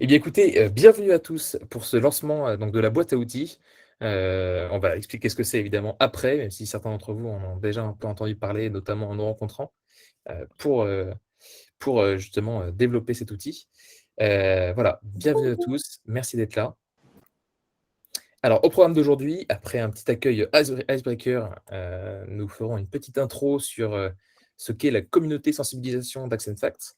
Eh bien, écoutez, bienvenue à tous pour ce lancement donc de la boîte à outils. On va expliquer ce que c'est évidemment après, même si certains d'entre vous en ont déjà un peu entendu parler, notamment en nous rencontrant, pour, justement, développer cet outil. Voilà, bienvenue à tous, merci d'être là. Alors, au programme d'aujourd'hui, après un petit accueil icebreaker, nous ferons une petite intro sur, ce qu'est la communauté sensibilisation d'Accent Facts,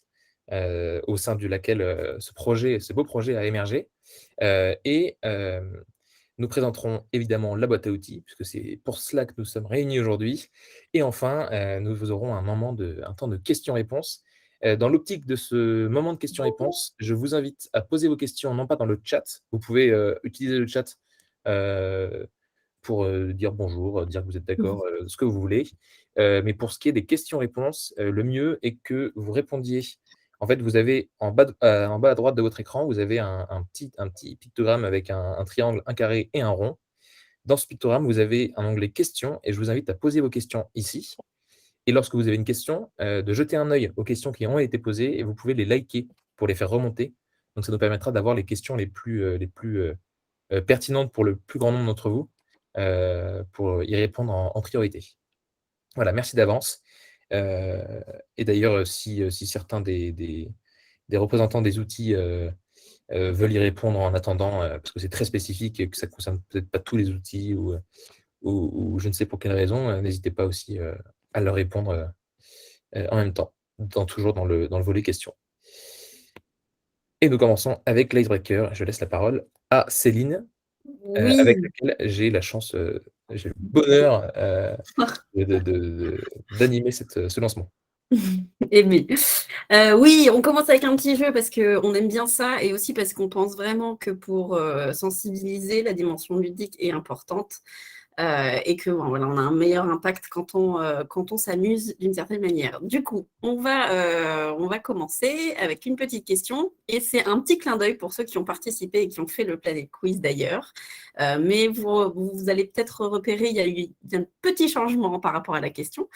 au sein de laquelle, ce beau projet a émergé. Nous présenterons évidemment la boîte à outils, puisque c'est pour cela que nous sommes réunis aujourd'hui. Et enfin, nous aurons un temps de questions-réponses. Dans l'optique de ce moment de questions-réponses, je vous invite à poser vos questions, non pas dans le chat. Vous pouvez utiliser le chat euh, pour dire bonjour, dire que vous êtes d'accord, ce que vous voulez. Mais pour ce qui est des questions-réponses, le mieux est que vous répondiez. En fait, vous avez en bas à droite de votre écran, vous avez un petit pictogramme avec un triangle, un carré et un rond. Dans ce pictogramme, vous avez un onglet questions et je vous invite à poser vos questions ici. Et lorsque vous avez une question, de jeter un œil aux questions qui ont été posées et vous pouvez les liker pour les faire remonter. Donc, ça nous permettra d'avoir les questions les plus pertinentes pour le plus grand nombre d'entre vous, pour y répondre en priorité. Voilà, merci d'avance. Et d'ailleurs, si certains des représentants des outils veulent y répondre en attendant, parce que c'est très spécifique et que ça ne concerne peut-être pas tous les outils ou je ne sais pour quelle raison, n'hésitez pas aussi à leur répondre en même temps, toujours dans le volet questions. Et nous commençons avec l'icebreaker. Je laisse la parole à Céline, avec Oui, laquelle j'ai la chance, j'ai le bonheur d'animer ce lancement. aimé. Oui, on commence avec un petit jeu parce qu'on aime bien ça et aussi parce qu'on pense vraiment que pour sensibiliser, la dimension ludique est importante et que bon, voilà, on a un meilleur impact quand on s'amuse d'une certaine manière. Du coup, on va commencer avec une petite question et c'est un petit clin d'œil pour ceux qui ont participé et qui ont fait le Planet Quiz d'ailleurs. Mais vous allez peut-être repérer, il y a eu un petit changement par rapport à la question.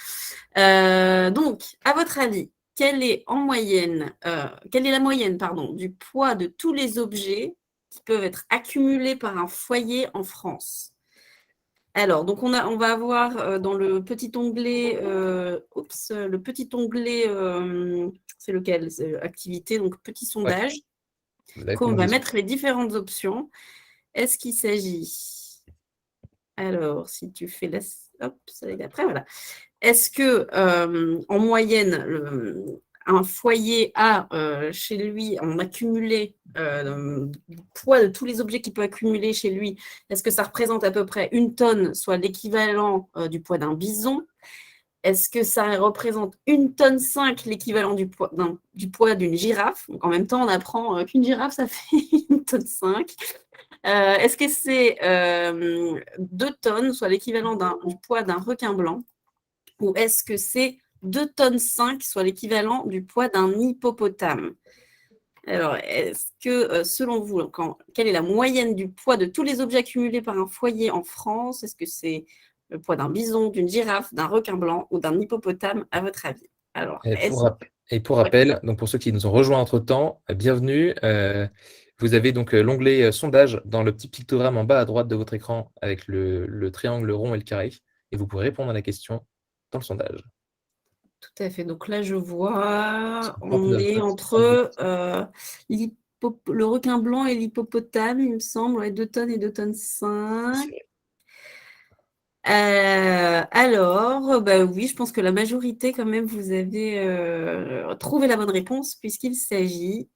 Donc, à votre avis, quelle est la moyenne, pardon, du poids de tous les objets qui peuvent être accumulés par un foyer en France? Alors, donc on va avoir dans le petit onglet, c'est lequel? C'est activité, donc petit Ouais, sondage. la Qu'on va communication. mettre les différentes options. Est-ce qu'il s'agit, alors, si tu fais la, hop, celle d'après, voilà. Est-ce que, en moyenne, un foyer a chez lui, en accumulé, le poids de tous les objets qu'il peut accumuler chez lui, est-ce que ça représente à peu près 1 tonne, soit l'équivalent du poids d'un bison? Est-ce que ça représente 1,5 tonne, l'équivalent du poids d'une girafe? Donc en même temps, on apprend qu'une girafe, ça fait 1,5 tonne. Est-ce que c'est 2 tonnes, soit l'équivalent du poids d'un requin blanc? Ou est-ce que c'est 2,5 tonnes, soit l'équivalent du poids d'un hippopotame? Alors, est-ce que, selon vous, quelle est la moyenne du poids de tous les objets accumulés par un foyer en France? Est-ce que c'est le poids d'un bison, d'une girafe, d'un requin blanc ou d'un hippopotame, à votre avis? Alors, Et pour ouais, rappel, donc pour ceux qui nous ont rejoints entre-temps, bienvenue. Vous avez donc l'onglet sondage dans le petit pictogramme en bas à droite de votre écran avec le triangle, le rond et le carré. Et vous pouvez répondre à la question dans le sondage. tout à fait. Donc là, je vois, Je crois qu'on on a est un petit temps de entre le requin blanc et l'hippopotame, il me semble, ouais, 2 tonnes et 2,5 tonnes. c'est- Alors, bah oui, je pense que la majorité, quand même, vous avez trouvé la bonne réponse, puisqu'il s'agit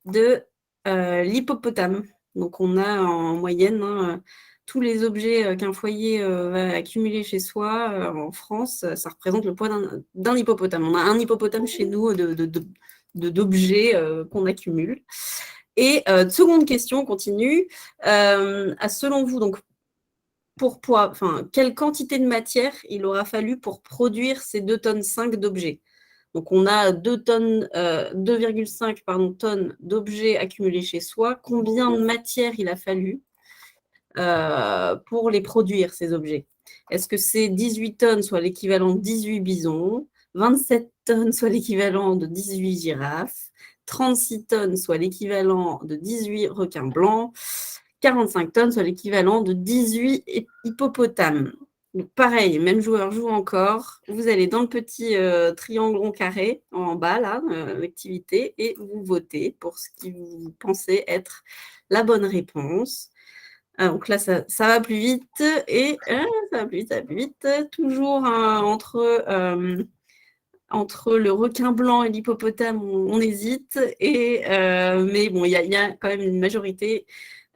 de l'hippopotame. Donc, on a en moyenne tous les objets qu'un foyer va accumuler chez soi en France, ça représente le poids d'un hippopotame. On a un hippopotame chez nous d'objets qu'on accumule. Et seconde question, on continue. Selon vous, donc, quelle quantité de matière il aura fallu pour produire ces 2,5 tonnes d'objets? Donc, on a 2,5 tonnes d'objets accumulés chez soi. Combien de matière il a fallu pour les produire, ces objets? Est-ce que c'est 18 tonnes, soit l'équivalent de 18 bisons, 27 tonnes, soit l'équivalent de 18 girafes, 36 tonnes, soit l'équivalent de 18 requins blancs, 45 tonnes, soit l'équivalent de 18 hippopotames. Donc, pareil, même joueur joue encore. Vous allez dans le petit triangle rond carré en bas, là, l'activité, et vous votez pour ce qui vous pensez être la bonne réponse. Donc là, ça va plus vite, et ça va plus vite. Toujours entre le requin blanc et l'hippopotame, on hésite, mais bon, il y a quand même une majorité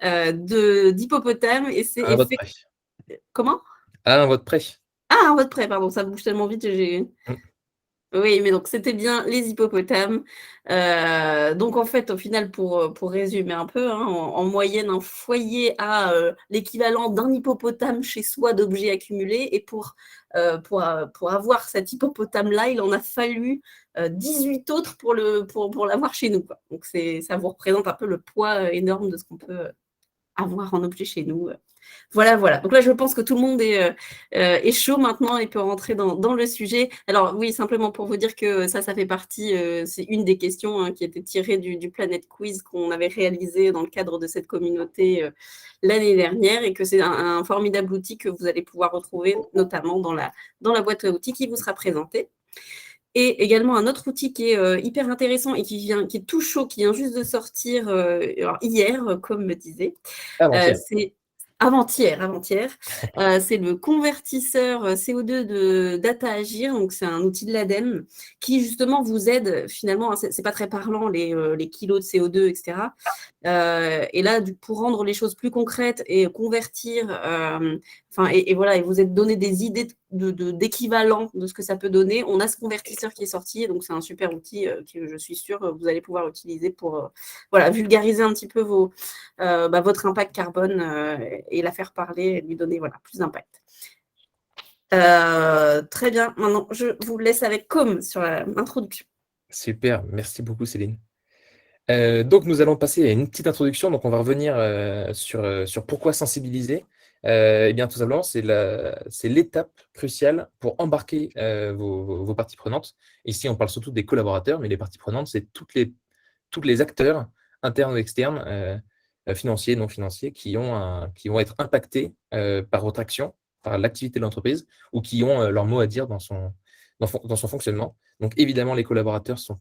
d'hippopotames, et c'est À un vote près. Comment? À un vote près. Ah, un vote près, pardon, ça bouge tellement vite, Oui, mais donc c'était bien les hippopotames. Donc en fait, au final, pour résumer un peu, en moyenne, un foyer a l'équivalent d'un hippopotame chez soi d'objets accumulés. Et pour avoir cet hippopotame-là, il en a fallu 18 autres pour l'avoir chez nous, quoi. Donc ça vous représente un peu le poids énorme de ce qu'on peut avoir en objet chez nous. Voilà. Donc là, je pense que tout le monde est chaud maintenant et peut rentrer dans le sujet. Alors oui, simplement pour vous dire que ça fait partie, c'est une des questions qui était tirée du Planet Quiz qu'on avait réalisé dans le cadre de cette communauté l'année dernière, et que c'est un formidable outil que vous allez pouvoir retrouver notamment dans la boîte à outils qui vous sera présentée. Et également un autre outil qui est hyper intéressant et qui est tout chaud, qui vient juste de sortir hier, comme me disait. C'est avant-hier. C'est le convertisseur CO2 de Data Agir. Donc, c'est un outil de l'ADEME qui, justement, vous aide finalement. C'est pas très parlant, les kilos de CO2, etc. Et là, pour rendre les choses plus concrètes et convertir, et voilà, et vous êtes donné des idées d'équivalent de ce que ça peut donner, on a ce convertisseur qui est sorti. Donc, c'est un super outil que je suis sûre vous allez pouvoir utiliser pour vulgariser un petit peu votre impact carbone et la faire parler et lui donner plus d'impact. Très bien. Maintenant, je vous laisse avec Com sur l'introduction. Super, merci beaucoup Céline. Donc nous allons passer à une petite introduction. Donc on va revenir sur pourquoi sensibiliser. Eh bien tout simplement, c'est l'étape cruciale pour embarquer vos parties prenantes. Ici, on parle surtout des collaborateurs, mais les parties prenantes, c'est tous les acteurs internes ou externes, financiers, non financiers, qui vont être impactés par votre action, par l'activité de l'entreprise, ou qui ont leur mot à dire dans son fonctionnement. Donc évidemment, les collaborateurs sont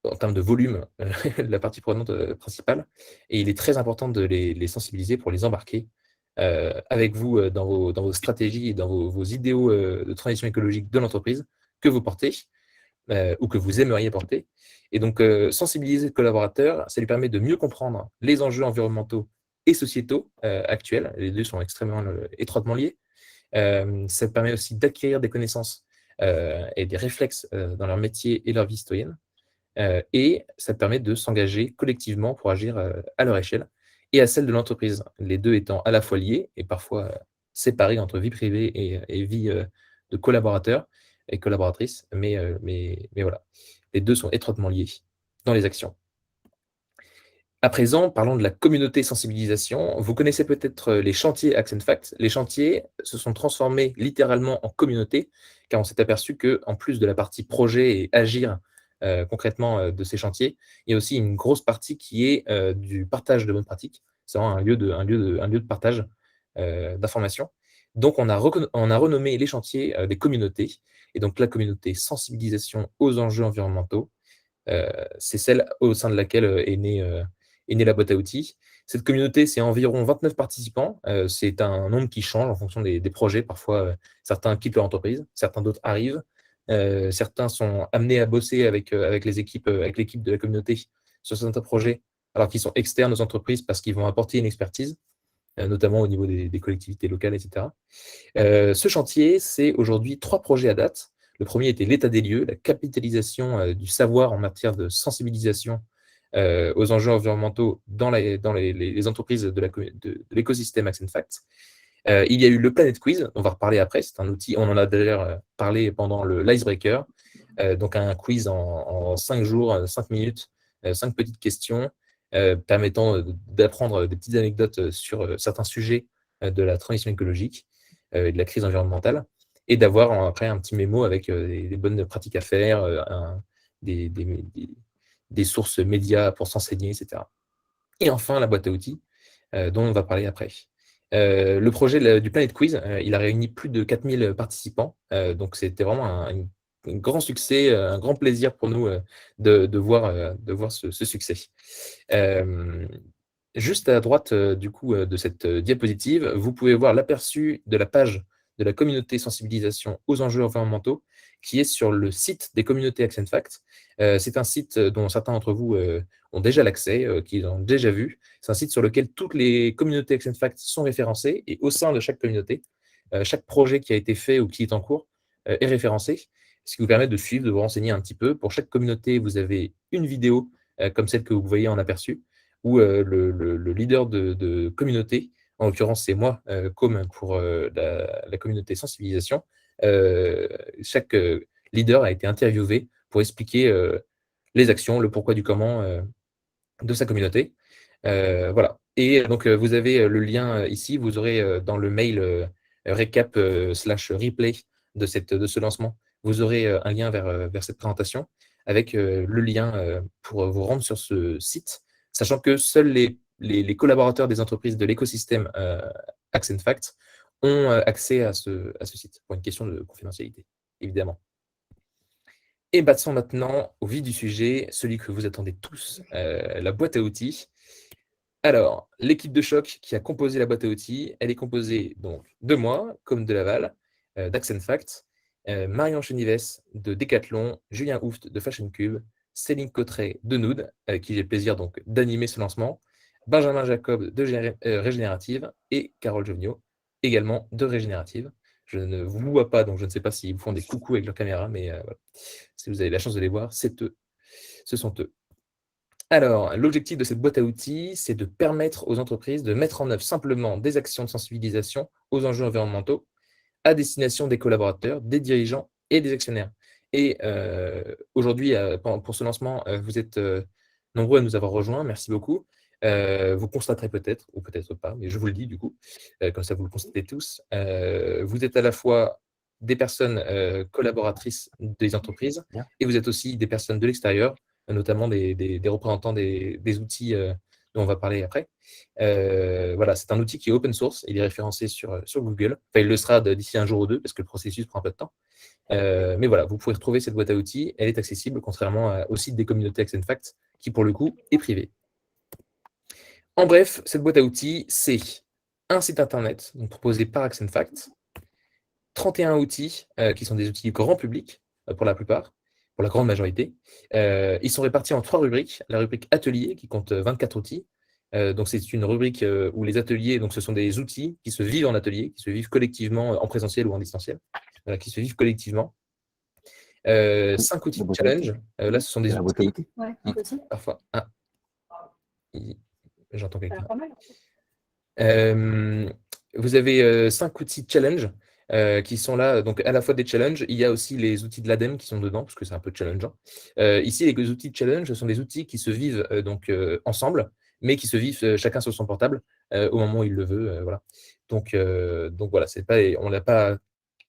en termes de volume, la partie prenante principale. Et il est très important de les sensibiliser pour les embarquer avec vous dans vos stratégies et dans vos idéaux de transition écologique de l'entreprise que vous portez ou que vous aimeriez porter. Et donc, sensibiliser le collaborateur, ça lui permet de mieux comprendre les enjeux environnementaux et sociétaux actuels. Les deux sont extrêmement étroitement liés. Ça permet aussi d'acquérir des connaissances et des réflexes dans leur métier et leur vie citoyenne. Et ça permet de s'engager collectivement pour agir à leur échelle et à celle de l'entreprise, les deux étant à la fois liés et parfois séparés entre vie privée et vie de collaborateurs et collaboratrices, mais voilà, les deux sont étroitement liés dans les actions. À présent, parlons de la communauté sensibilisation. Vous connaissez peut-être les chantiers Action Fact. Les chantiers se sont transformés littéralement en communauté, car on s'est aperçu qu'en plus de la partie projet et agir concrètement de ces chantiers, il y a aussi une grosse partie qui est du partage de bonnes pratiques. C'est vraiment un lieu de partage d'informations. Donc, on a renommé les chantiers des communautés. Et donc, la communauté sensibilisation aux enjeux environnementaux, c'est celle au sein de laquelle est née la boîte à outils. Cette communauté, c'est environ 29 participants. C'est un nombre qui change en fonction des projets. Parfois, certains quittent leur entreprise, certains d'autres arrivent. Certains sont amenés à bosser avec l'équipe de la communauté sur certains projets, alors qu'ils sont externes aux entreprises parce qu'ils vont apporter une expertise, notamment au niveau des collectivités locales, etc. Ce chantier, c'est aujourd'hui 3 projets à date. Le premier était l'état des lieux, la capitalisation du savoir en matière de sensibilisation aux enjeux environnementaux dans les entreprises de l'écosystème Action Facts. Il y a eu le Planet Quiz, on va reparler après, c'est un outil, on en a d'ailleurs parlé pendant l'Icebreaker, donc un quiz en 5 jours, 5 minutes, 5 petites questions permettant d'apprendre des petites anecdotes sur certains sujets de la transition écologique et de la crise environnementale, et d'avoir après un petit mémo avec des bonnes pratiques à faire, des sources médias pour s'enseigner, etc. Et enfin, la boîte à outils, dont on va parler après. Le projet du Planet Quiz, il a réuni plus de 4000 participants, donc c'était vraiment un grand succès, un grand plaisir pour nous de voir ce succès. Juste à droite du coup de cette diapositive, vous pouvez voir l'aperçu de la page de la communauté sensibilisation aux enjeux environnementaux qui est sur le site des communautés ActionFact. C'est un site dont certains d'entre vous ont déjà l'accès, qu'ils ont déjà vu. C'est un site sur lequel toutes les communautés ActionFact sont référencées et au sein de chaque communauté, chaque projet qui a été fait ou qui est en cours est référencé, ce qui vous permet de suivre, de vous renseigner un petit peu. Pour chaque communauté, vous avez une vidéo comme celle que vous voyez en aperçu, où le leader de communauté, en l'occurrence c'est moi, comme pour la communauté sensibilisation, chaque leader a été interviewé pour expliquer les actions, le pourquoi du comment de sa communauté. Voilà. Et donc, vous avez le lien ici, vous aurez dans le mail récap slash replay de ce lancement, vous aurez un lien vers cette présentation avec le lien pour vous rendre sur ce site, sachant que seuls les collaborateurs des entreprises de l'écosystème ActionFact ont accès à ce site, pour une question de confidentialité, évidemment. Et passons maintenant au vif du sujet, celui que vous attendez tous, la boîte à outils. Alors, l'équipe de choc qui a composé la boîte à outils, elle est composée donc de moi, comme de Laval, d'ActionFact, Marion Chenives de Decathlon, Julien Houft de Fashion Cube, Céline Cotteret de Nood, avec qui j'ai le plaisir donc d'animer ce lancement, Benjamin Jacob de Régénérative et Carole Jovignot, également de Régénérative. Je ne vous vois pas, donc je ne sais pas s'ils font des coucous avec leur caméra, mais voilà. Si vous avez la chance de les voir, c'est eux. Ce sont eux. Alors, l'objectif de cette boîte à outils, c'est de permettre aux entreprises de mettre en œuvre simplement des actions de sensibilisation aux enjeux environnementaux à destination des collaborateurs, des dirigeants et des actionnaires. Et aujourd'hui, pour ce lancement, vous êtes nombreux à nous avoir rejoints. Merci beaucoup. Vous constaterez peut-être, ou peut-être pas, mais je vous le dis du coup, comme ça vous le constatez tous. Vous êtes à la fois des personnes collaboratrices des entreprises et vous êtes aussi des personnes de l'extérieur, notamment des représentants des outils dont on va parler après. Voilà, c'est un outil qui est open source, il est référencé sur Google. Enfin, il le sera d'ici un jour ou deux parce que le processus prend un peu de temps. Mais voilà, vous pouvez retrouver cette boîte à outils, elle est accessible, contrairement au site des communautés ActionFact, qui pour le coup est privé. En bref, cette boîte à outils, c'est un site internet donc proposé par ActionFact, 31 outils qui sont des outils grand public pour la plupart, pour la grande majorité. Ils sont répartis en 3 rubriques. La rubrique atelier qui compte 24 outils. Donc c'est une rubrique où les ateliers, donc ce sont des outils qui se vivent en atelier, qui se vivent collectivement en présentiel ou en distanciel, qui se vivent collectivement. 5 outils de challenge. Là, ce sont des outils. Ouais, Parfois. Ah, j'entends quelqu'un. Vous avez 5 outils de challenge qui sont là, donc à la fois des challenges, il y a aussi les outils de l'ADEME qui sont dedans, parce que c'est un peu challengeant. Ici, les outils de challenge, ce sont des outils qui se vivent ensemble, mais qui se vivent chacun sur son portable au moment où il le veut. Voilà. Donc voilà, on n'a pas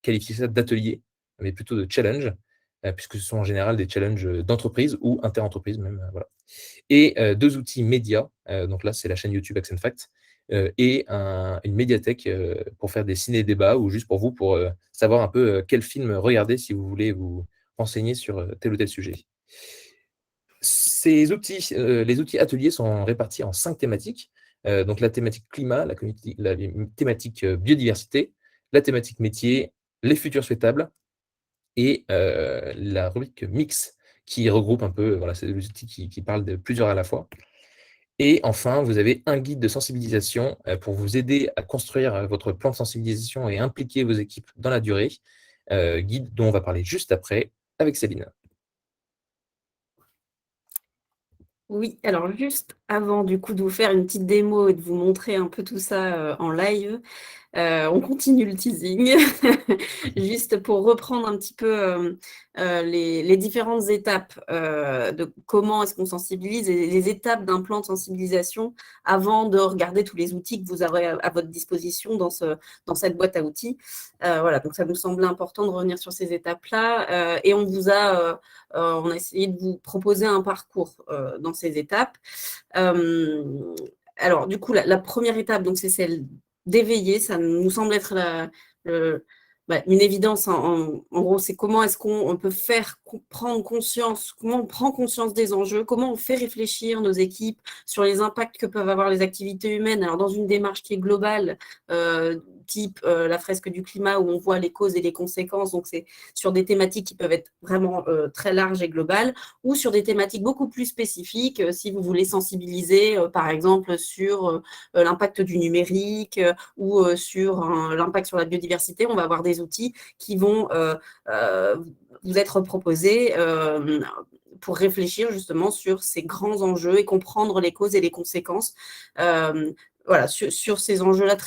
qualifié ça d'atelier, mais plutôt de challenge, puisque ce sont en général des challenges d'entreprise ou inter-entreprise même. Voilà. Et 2 outils médias, donc là, c'est la chaîne YouTube ActionFact, et une médiathèque pour faire des ciné-débats ou juste pour vous, pour savoir un peu quel film regarder si vous voulez vous renseigner sur tel ou tel sujet. Les outils ateliers sont répartis en 5 thématiques. Donc la thématique climat, la thématique biodiversité, la thématique métier, les futurs souhaitables et la rubrique mix qui regroupe un peu, voilà, c'est des outils qui parlent de plusieurs à la fois. Et enfin, vous avez un guide de sensibilisation pour vous aider à construire votre plan de sensibilisation et impliquer vos équipes dans la durée. Guide dont on va parler juste après avec Céline. Oui, alors juste avant du coup de vous faire une petite démo et de vous montrer un peu tout ça en live, On continue le teasing, juste pour reprendre un petit peu les différentes étapes de comment est-ce qu'on sensibilise et les étapes d'un plan de sensibilisation avant de regarder tous les outils que vous aurez à votre disposition dans cette boîte à outils. Voilà, donc ça nous semblait important de revenir sur ces étapes-là et on a essayé de vous proposer un parcours dans ces étapes. Alors, du coup, la première étape, donc, c'est celle d'éveiller. Ça nous semble être une évidence. En gros, c'est comment est-ce qu'on peut faire prendre conscience, comment on prend conscience des enjeux, comment on fait réfléchir nos équipes sur les impacts que peuvent avoir les activités humaines. Alors, dans une démarche qui est globale, type la fresque du climat, où on voit les causes et les conséquences. Donc, c'est sur des thématiques qui peuvent être vraiment très larges et globales, ou sur des thématiques beaucoup plus spécifiques, si vous voulez sensibiliser, par exemple, sur l'impact du numérique ou sur l'impact sur la biodiversité. On va avoir des outils qui vont vous être proposés pour réfléchir justement sur ces grands enjeux et comprendre les causes et les conséquences voilà, sur ces enjeux-là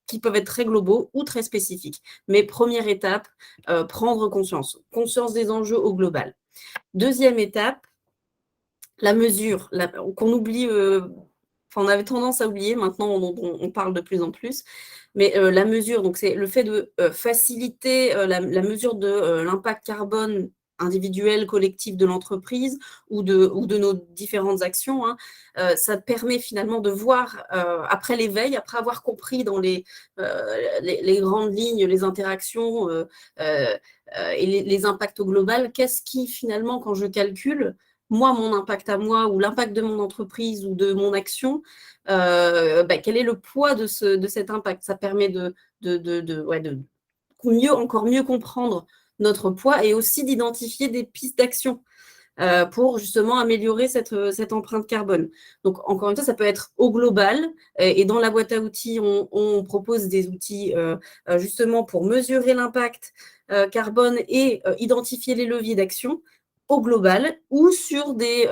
qui peuvent être très globaux ou très spécifiques. Mais première étape, prendre conscience des enjeux au global. Deuxième étape, la mesure, qu'on oublie, on avait tendance à oublier, maintenant on parle de plus en plus, mais la mesure, donc c'est le fait de faciliter la mesure de l'impact carbone individuel, collectif de l'entreprise ou de nos différentes actions. Ça permet finalement de voir, après l'éveil, après avoir compris dans les grandes lignes, les interactions et les impacts au global, qu'est-ce qui finalement, quand je calcule, moi, mon impact à moi ou l'impact de mon entreprise ou de mon action, quel est le poids de cet impact. Ça permet de encore mieux comprendre notre poids et aussi d'identifier des pistes d'action pour justement améliorer cette empreinte carbone. Donc, encore une fois, ça peut être au global. Et dans la boîte à outils, on propose des outils justement pour mesurer l'impact carbone et identifier les leviers d'action au global ou sur des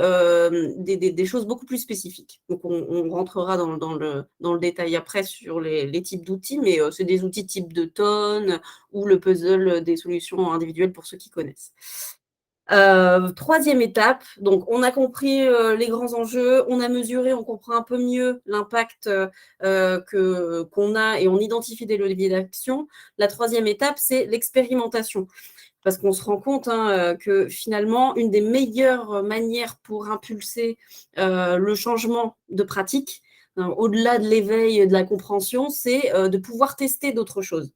choses beaucoup plus spécifiques. Donc, on rentrera dans le détail après sur les types d'outils, mais c'est des outils type de tonnes ou le puzzle des solutions individuelles pour ceux qui connaissent. Troisième étape, donc on a compris les grands enjeux, on a mesuré, on comprend un peu mieux l'impact qu'on a et on identifie des leviers d'action. La troisième étape, c'est l'expérimentation. Parce qu'on se rend compte que finalement, une des meilleures manières pour impulser le changement de pratique, au-delà de l'éveil, de la compréhension, c'est de pouvoir tester d'autres choses.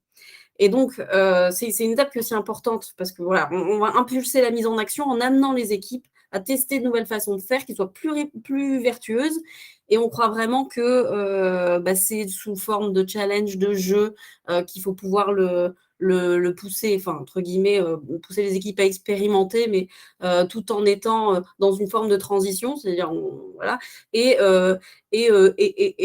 Et donc, c'est une étape qui est aussi importante parce que voilà, on va impulser la mise en action en amenant les équipes à tester de nouvelles façons de faire qui soient plus vertueuses. Et on croit vraiment que c'est sous forme de challenge, de jeu, qu'il faut pouvoir le pousser, enfin, entre guillemets, pousser les équipes à expérimenter, mais tout en étant dans une forme de transition, c'est-à-dire, voilà, et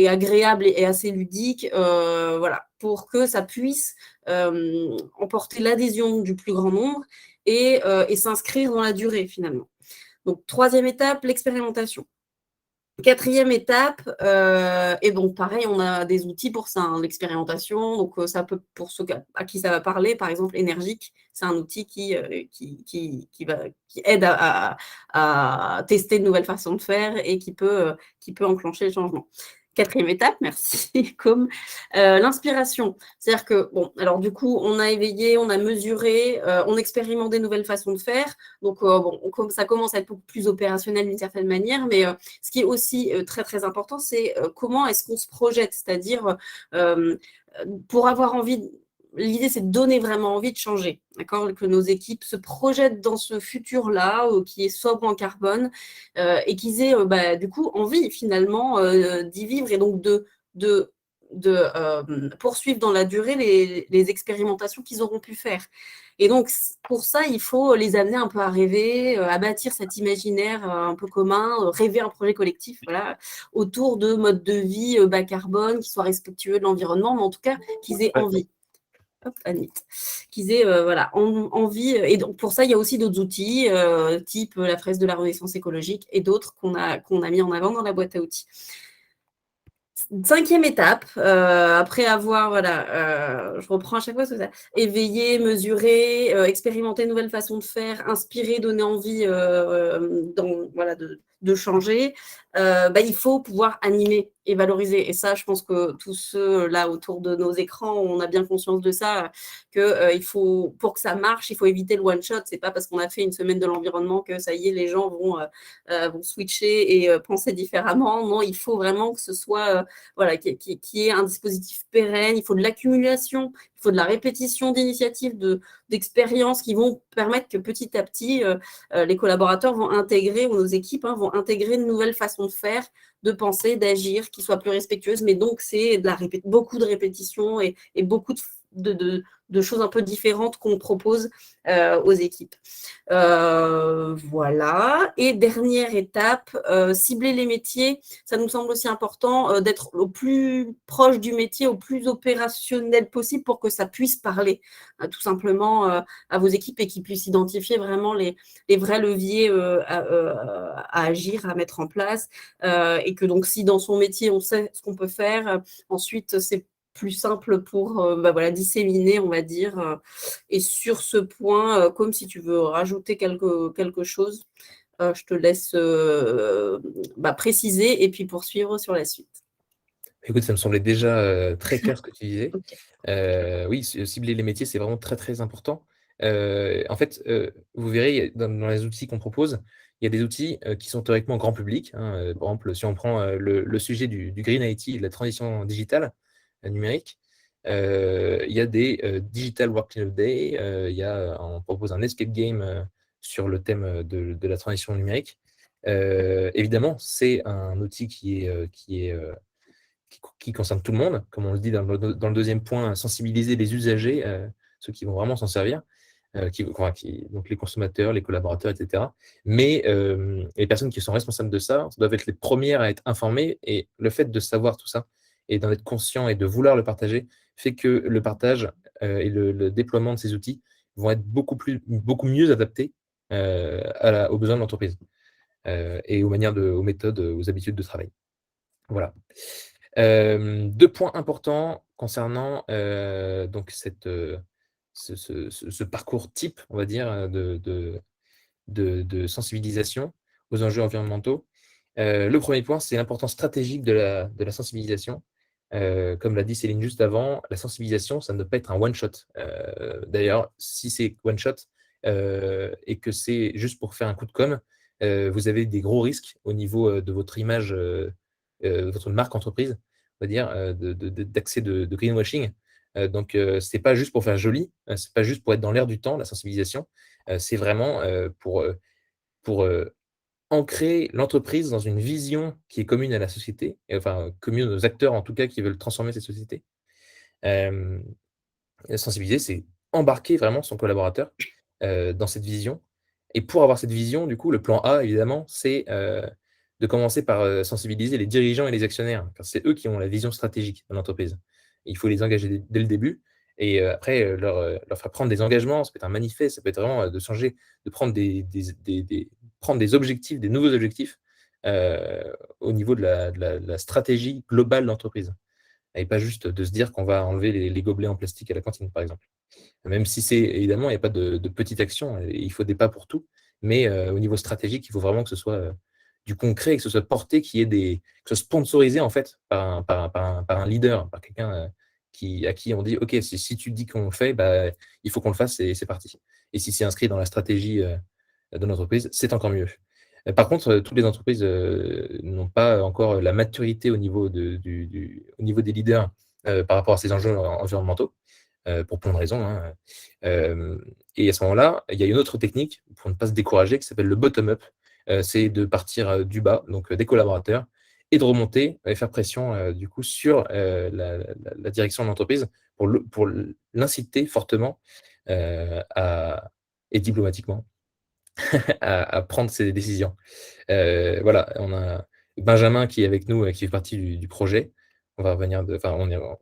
agréable et assez ludique, voilà, pour que ça puisse emporter l'adhésion du plus grand nombre et s'inscrire dans la durée, finalement. Donc, troisième étape, l'expérimentation. Quatrième étape, et donc pareil, on a des outils pour ça, l'expérimentation. Donc ça peut, pour ceux à qui ça va parler, par exemple, Énergique, c'est un outil qui aide à tester de nouvelles façons de faire et qui peut enclencher le changement. Quatrième étape, merci, comme l'inspiration. C'est-à-dire que, bon, alors du coup, on a éveillé, on a mesuré, on expérimente des nouvelles façons de faire. Donc, ça commence à être beaucoup plus opérationnel d'une certaine manière, mais ce qui est aussi très, très important, c'est comment est-ce qu'on se projette, c'est-à-dire pour avoir envie, l'idée, c'est de donner vraiment envie de changer, d'accord, que nos équipes se projettent dans ce futur-là qui est sobre en carbone et qu'ils aient du coup envie finalement d'y vivre et donc de poursuivre dans la durée les expérimentations qu'ils auront pu faire. Et donc, pour ça, il faut les amener un peu à rêver, à bâtir cet imaginaire un peu commun, rêver un projet collectif, voilà, autour de modes de vie bas carbone, qui soient respectueux de l'environnement, mais en tout cas, qu'ils aient envie. Hop, Anit, qu'ils aient envie. Et donc, pour ça, il y a aussi d'autres outils, type la fresque de la renaissance écologique et d'autres qu'on a mis en avant dans la boîte à outils. 5e étape, après avoir, voilà, je reprends à chaque fois, éveiller, mesurer, expérimenter de nouvelles façons de faire, inspirer, donner envie voilà, de changer, il faut pouvoir animer et valoriser. Et ça, je pense que tous ceux là autour de nos écrans, on a bien conscience de ça, que il faut, pour que ça marche, il faut éviter le one shot. C'est pas parce qu'on a fait une semaine de l'environnement que ça y est, les gens vont switcher et penser différemment. Non, il faut vraiment que ce soit voilà, qui est un dispositif pérenne. Il faut de l'accumulation, il faut de la répétition d'initiatives, d'expériences qui vont permettre que petit à petit, les collaborateurs vont intégrer, ou nos équipes vont intégrer de nouvelles façons de faire, de penser, d'agir, qui soient plus respectueuses. Mais donc, c'est beaucoup de répétitions et beaucoup de choses un peu différentes qu'on propose aux équipes. Voilà. Et dernière étape, cibler les métiers. Ça nous semble aussi important d'être au plus proche du métier, au plus opérationnel possible pour que ça puisse parler tout simplement à vos équipes et qu'ils puissent identifier vraiment les vrais leviers à agir, à mettre en place. Et que donc, si dans son métier, on sait ce qu'on peut faire, ensuite, c'est plus simple pour voilà, disséminer, on va dire. Et sur ce point, comme si tu veux rajouter quelque chose, je te laisse préciser et puis poursuivre sur la suite. Écoute, ça me semblait déjà très clair ce que tu disais. Ok. Oui, cibler les métiers, c'est vraiment très, très important. En fait, vous verrez dans les outils qu'on propose, il y a des outils qui sont théoriquement grand public, hein. Par exemple, si on prend le sujet du Green IT et de la transition digitale numérique, il y a des Digital Workload Day, on propose un escape game sur le thème de la transition numérique. Évidemment, c'est un outil qui concerne tout le monde, comme on le dit dans le deuxième point, sensibiliser les usagers, ceux qui vont vraiment s'en servir, donc les consommateurs, les collaborateurs, etc. Mais les personnes qui sont responsables de ça doivent être les premières à être informées, et le fait de savoir tout ça et d'en être conscient et de vouloir le partager fait que le partage et le déploiement de ces outils vont être beaucoup mieux adaptés aux besoins de l'entreprise et aux méthodes, aux habitudes de travail. Voilà. 2 points importants concernant, donc ce parcours type, on va dire, de sensibilisation aux enjeux environnementaux. Le premier point, c'est l'importance stratégique de la sensibilisation. Comme l'a dit Céline juste avant, la sensibilisation, ça ne doit pas être un one shot. D'ailleurs, si c'est one shot, et que c'est juste pour faire un coup de com', vous avez des gros risques au niveau, de votre image, votre marque entreprise, on va dire, d'accès de greenwashing. Donc, c'est pas juste pour faire joli, c'est pas juste pour être dans l'air du temps, la sensibilisation. C'est vraiment, pour ancrer l'entreprise dans une vision qui est commune à la société, et enfin commune aux acteurs en tout cas qui veulent transformer cette société. Hem, Sensibiliser, c'est embarquer vraiment son collaborateur, dans cette vision, et pour avoir cette vision, du coup, le plan A évidemment, c'est, de commencer par, sensibiliser les dirigeants et les actionnaires, car c'est eux qui ont la vision stratégique de l'entreprise. Il faut les engager dès le début, et après, leur faire prendre des engagements. Ça peut être un manifeste, ça peut être vraiment, de changer, de prendre prendre des objectifs, des nouveaux objectifs, au niveau de la stratégie globale de l'entreprise, et pas juste de se dire qu'on va enlever les gobelets en plastique à la cantine, par exemple. Même si c'est évidemment, il n'y a pas de petite action, il faut des pas pour tout, mais au niveau stratégique, il faut vraiment que ce soit du concret, que ce soit porté, que ce soit sponsorisé en fait par un leader, par quelqu'un à qui on dit OK, si tu dis qu'on le fait, bah, il faut qu'on le fasse, et c'est parti. Et si c'est inscrit dans la stratégie de l'entreprise, c'est encore mieux. Par contre, toutes les entreprises n'ont pas encore la maturité au niveau au niveau des leaders par rapport à ces enjeux environnementaux, pour plein de raisons, hein. Et à ce moment-là, il y a une autre technique pour ne pas se décourager qui s'appelle le bottom-up. C'est de partir du bas, donc des collaborateurs, et de remonter et faire pression du coup sur la direction de l'entreprise pour l'inciter fortement et diplomatiquement à prendre ses décisions. Voilà, on a Benjamin qui est avec nous, qui fait partie du projet. On va revenir enfin, dont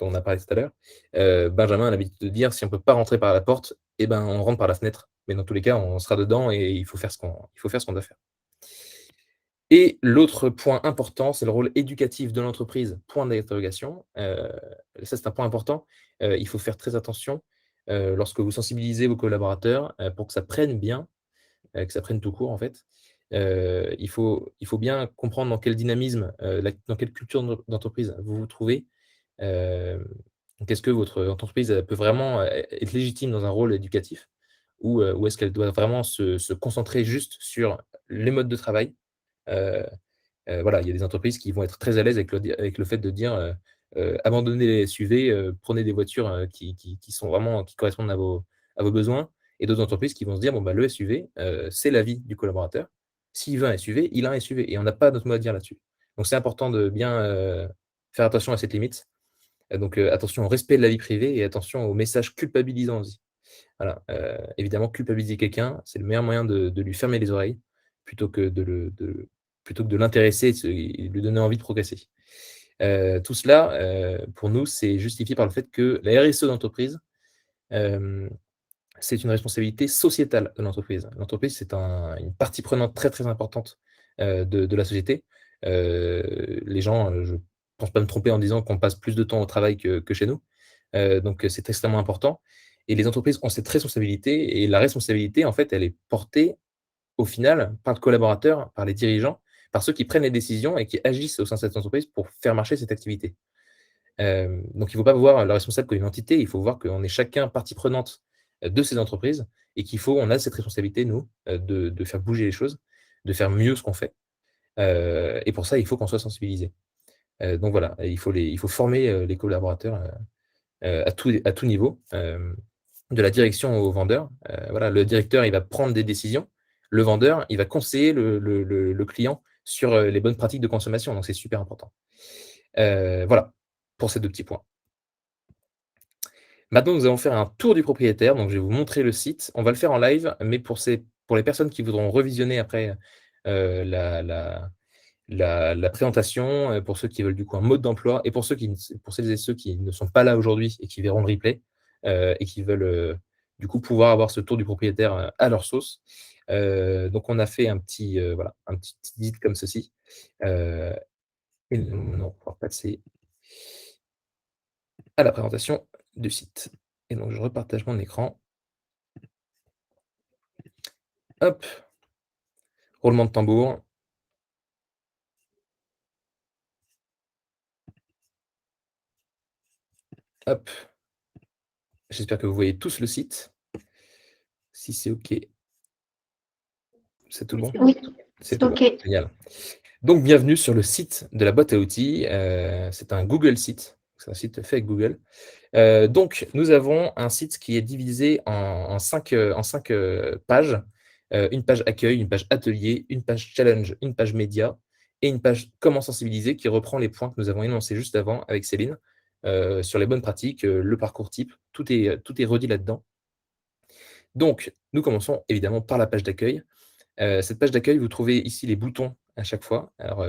on a parlé tout à l'heure. Benjamin a l'habitude de dire: «Si on ne peut pas rentrer par la porte, eh ben, on rentre par la fenêtre. Mais dans tous les cas, on sera dedans, et il faut faire ce qu'on doit faire». Et l'autre point important, c'est le rôle éducatif de l'entreprise, point d'interrogation. Ça, c'est un point important. Il faut faire très attention, lorsque vous sensibilisez vos collaborateurs, pour que ça prenne bien, que ça prenne tout court, en fait. Il faut bien comprendre dans quel dynamisme, dans quelle culture d'entreprise vous vous trouvez. Hem, donc est-ce que votre entreprise, peut vraiment, être légitime dans un rôle éducatif? Ou est-ce qu'elle doit vraiment se concentrer juste sur les modes de travail? Heu voilà, il y a des entreprises qui vont être très à l'aise avec le fait de dire, «Abandonnez les SUV, prenez des voitures, qui sont vraiment qui correspondent à vos besoins», et d'autres entreprises qui vont se dire: «Bon, bah, le SUV, c'est la vie du collaborateur. S'il veut un SUV, il a un SUV et on n'a pas notre mot à dire là-dessus». Donc c'est important de bien, faire attention à cette limite. Donc, attention au respect de la vie privée et attention aux messages culpabilisants aussi. Voilà, évidemment, culpabiliser quelqu'un, c'est le meilleur moyen de lui fermer les oreilles plutôt que plutôt que de l'intéresser et de lui donner envie de progresser. Tout cela, pour nous, c'est justifié par le fait que la RSE d'entreprise, hem, c'est une responsabilité sociétale de l'entreprise. L'entreprise, c'est une partie prenante très, très importante, de la société. Les gens, je pense pas me tromper en disant qu'on passe plus de temps au travail que chez nous. Donc, c'est extrêmement important et les entreprises ont cette responsabilité et la responsabilité, en fait, elle est portée, au final, par le collaborateur, par les dirigeants, par ceux qui prennent les décisions et qui agissent au sein de cette entreprise pour faire marcher cette activité. Donc il ne faut pas voir le responsable comme une entité, il faut voir qu'on est chacun partie prenante, de ces entreprises et on a cette responsabilité, nous, de faire bouger les choses, de faire mieux ce qu'on fait, et pour ça, il faut qu'on soit sensibilisés. Donc voilà, il faut former, les collaborateurs, à tout niveau, de la direction au vendeur. Voilà, le directeur, il va prendre des décisions. Le vendeur, il va conseiller le client sur, les bonnes pratiques de consommation, donc c'est super important. Voilà, pour ces 2 petits points. Maintenant, nous allons faire un tour du propriétaire, donc je vais vous montrer le site. On va le faire en live, mais pour les personnes qui voudront revisionner après, la présentation, pour ceux qui veulent du coup un mode d'emploi et pour celles et ceux qui ne sont pas là aujourd'hui et qui verront le replay, et qui veulent, du coup pouvoir avoir ce tour du propriétaire, à leur sauce. Donc on a fait voilà, un petit guide comme ceci, heu et non, on va passer à la présentation du site et donc je repartage mon écran. Hop, roulement de tambour, hop. J'espère que vous voyez tous le site. Si c'est OK, c'est tout Oui, bon? c'est bon. Oui, C'est c'est tout bon, OK. génial. Donc bienvenue sur le site de la boîte à outils, c'est un Google site, c'est un site fait avec Google. Donc nous avons un site qui est divisé en 5 pages. Une page accueil, une page atelier, une page challenge, une page média et une page comment sensibiliser qui reprend les points que nous avons énoncés juste avant avec Céline, sur les bonnes pratiques, le parcours type, tout est redit là-dedans. Donc nous commençons évidemment par la page d'accueil. Cette page d'accueil, vous trouvez ici les boutons à chaque fois. Alors,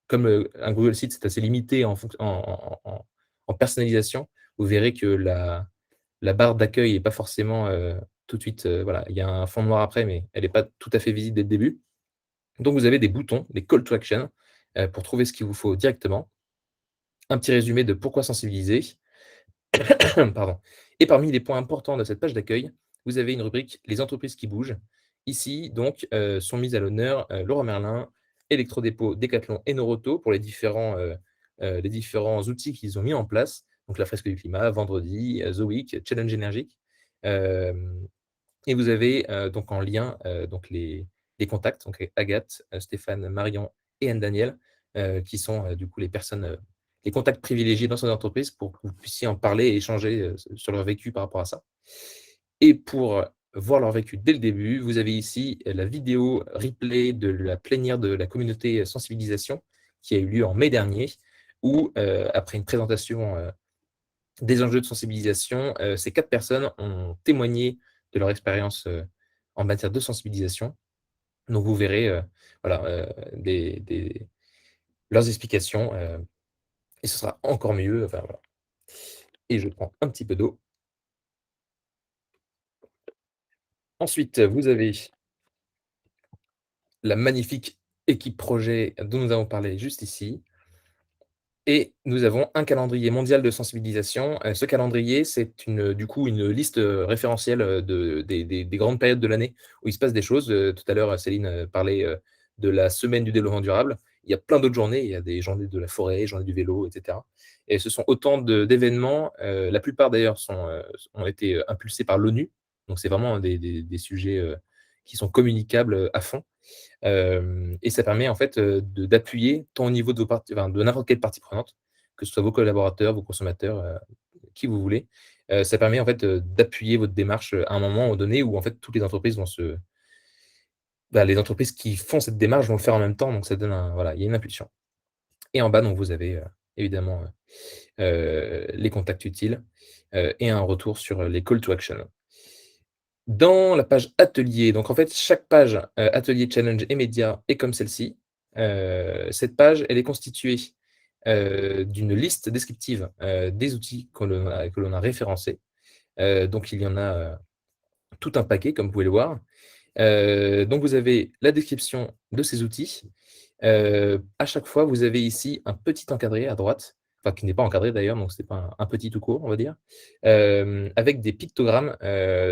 comme, un Google Sheets, c'est assez limité en personnalisation, vous verrez que la barre d'accueil n'est pas forcément, tout de suite, voilà, il y a un fond noir après, mais elle n'est pas tout à fait visible dès le début. Donc vous avez des boutons, des call to action, pour trouver ce qu'il vous faut directement. Un petit résumé de pourquoi sensibiliser. Pardon. Et parmi les points importants de cette page d'accueil, vous avez une rubrique «Les entreprises qui bougent». Ici, donc, sont mises à l'honneur, Leroy Merlin, Electrodépôt, Decathlon et Noroto pour les différents outils qu'ils ont mis en place. Donc la fresque du climat, Vendredi, The Week, Challenge énergique. Hem Et vous avez, donc en lien, donc les contacts, donc avec Agathe, Stéphane, Marion et Anne-Danielle, qui sont, du coup les personnes, les contacts privilégiés dans son entreprise pour que vous puissiez en parler et échanger, sur leur vécu par rapport à ça. Et pour voir leur vécu dès le début, vous avez ici la vidéo replay de la plénière de la communauté, sensibilisation qui a eu lieu en mai dernier où, après une présentation, des enjeux de sensibilisation, ces 4 personnes ont témoigné de leur expérience, en matière de sensibilisation. Donc vous verrez, voilà, leurs explications, et ce sera encore mieux, enfin voilà. Et je prends un petit peu d'eau. Ensuite, vous avez la magnifique équipe projet dont nous avons parlé juste ici. Et nous avons un calendrier mondial de sensibilisation. Ce calendrier, c'est du coup une liste, référentielle, des grandes périodes de l'année où il se passe des choses. Tout à l'heure, Céline, parlait, de la semaine du développement durable. Il y a plein d'autres journées. Il y a des journées de la forêt, journées du vélo, et cetera. Et ce sont autant d'événements, la plupart d'ailleurs ont été, impulsés par l'ONU. Donc c'est vraiment des sujets, qui sont communicables, à fond. Et ça permet en fait, d'appuyer tant au niveau de vos parties, enfin, de n'importe quelle partie prenante, que ce soit vos collaborateurs, vos consommateurs, qui vous voulez. Ça permet en fait, d'appuyer votre démarche, à un moment donné où en fait toutes les entreprises vont les entreprises qui font cette démarche vont le faire en même temps, donc ça donne voilà, il y a une impulsion. Et en bas, donc vous avez, évidemment, les contacts utiles, et un retour sur, les call to action. Dans la page atelier, donc en fait, chaque page, atelier, challenge et médias est comme celle-ci. Cette page, elle est constituée, d'une liste descriptive, des outils que l'on a référencés. Donc il y en a, tout un paquet comme vous pouvez le voir. Donc vous avez la description de ces outils. À chaque fois, vous avez ici un petit encadré à droite, enfin qui n'est pas encadré d'ailleurs, donc c'est pas un petit tout court, on va dire, avec des pictogrammes.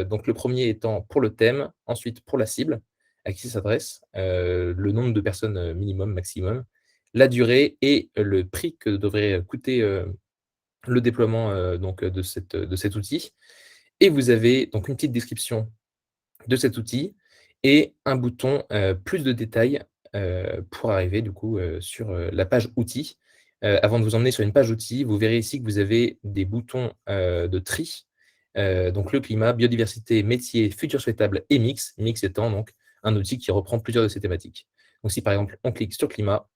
Donc le premier étant pour le thème, ensuite pour la cible, à qui ça s'adresse, le nombre de personnes, minimum, maximum, la durée et le prix que devrait coûter, le déploiement, donc de cet outil. Et vous avez donc une petite description de cet outil et un bouton, plus de détails, pour arriver du coup, sur, la page outils. Avant de vous emmener sur une page outils, vous verrez ici que vous avez des boutons, de tri, donc le climat, biodiversité, métier, futur souhaitable et mix. Mix étant donc un outil qui reprend plusieurs de ces thématiques. Donc si par exemple on clique sur climat,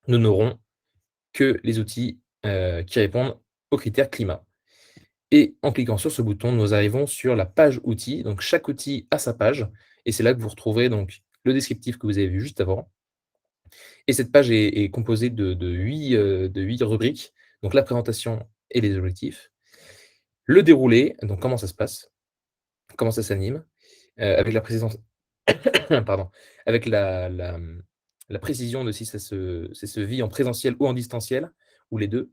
nous n'aurons que les outils, qui répondent aux critères climat. Et en cliquant sur ce bouton, nous arrivons sur la page outils. Donc chaque outil a sa page et c'est là que vous retrouverez donc le descriptif que vous avez vu juste avant. Et cette page est composée de huit rubriques, donc la présentation et les objectifs, le déroulé, donc comment ça se passe, comment ça s'anime, avec la précision pardon, avec la précision de si ça se vit en présentiel ou en distanciel, ou les 2.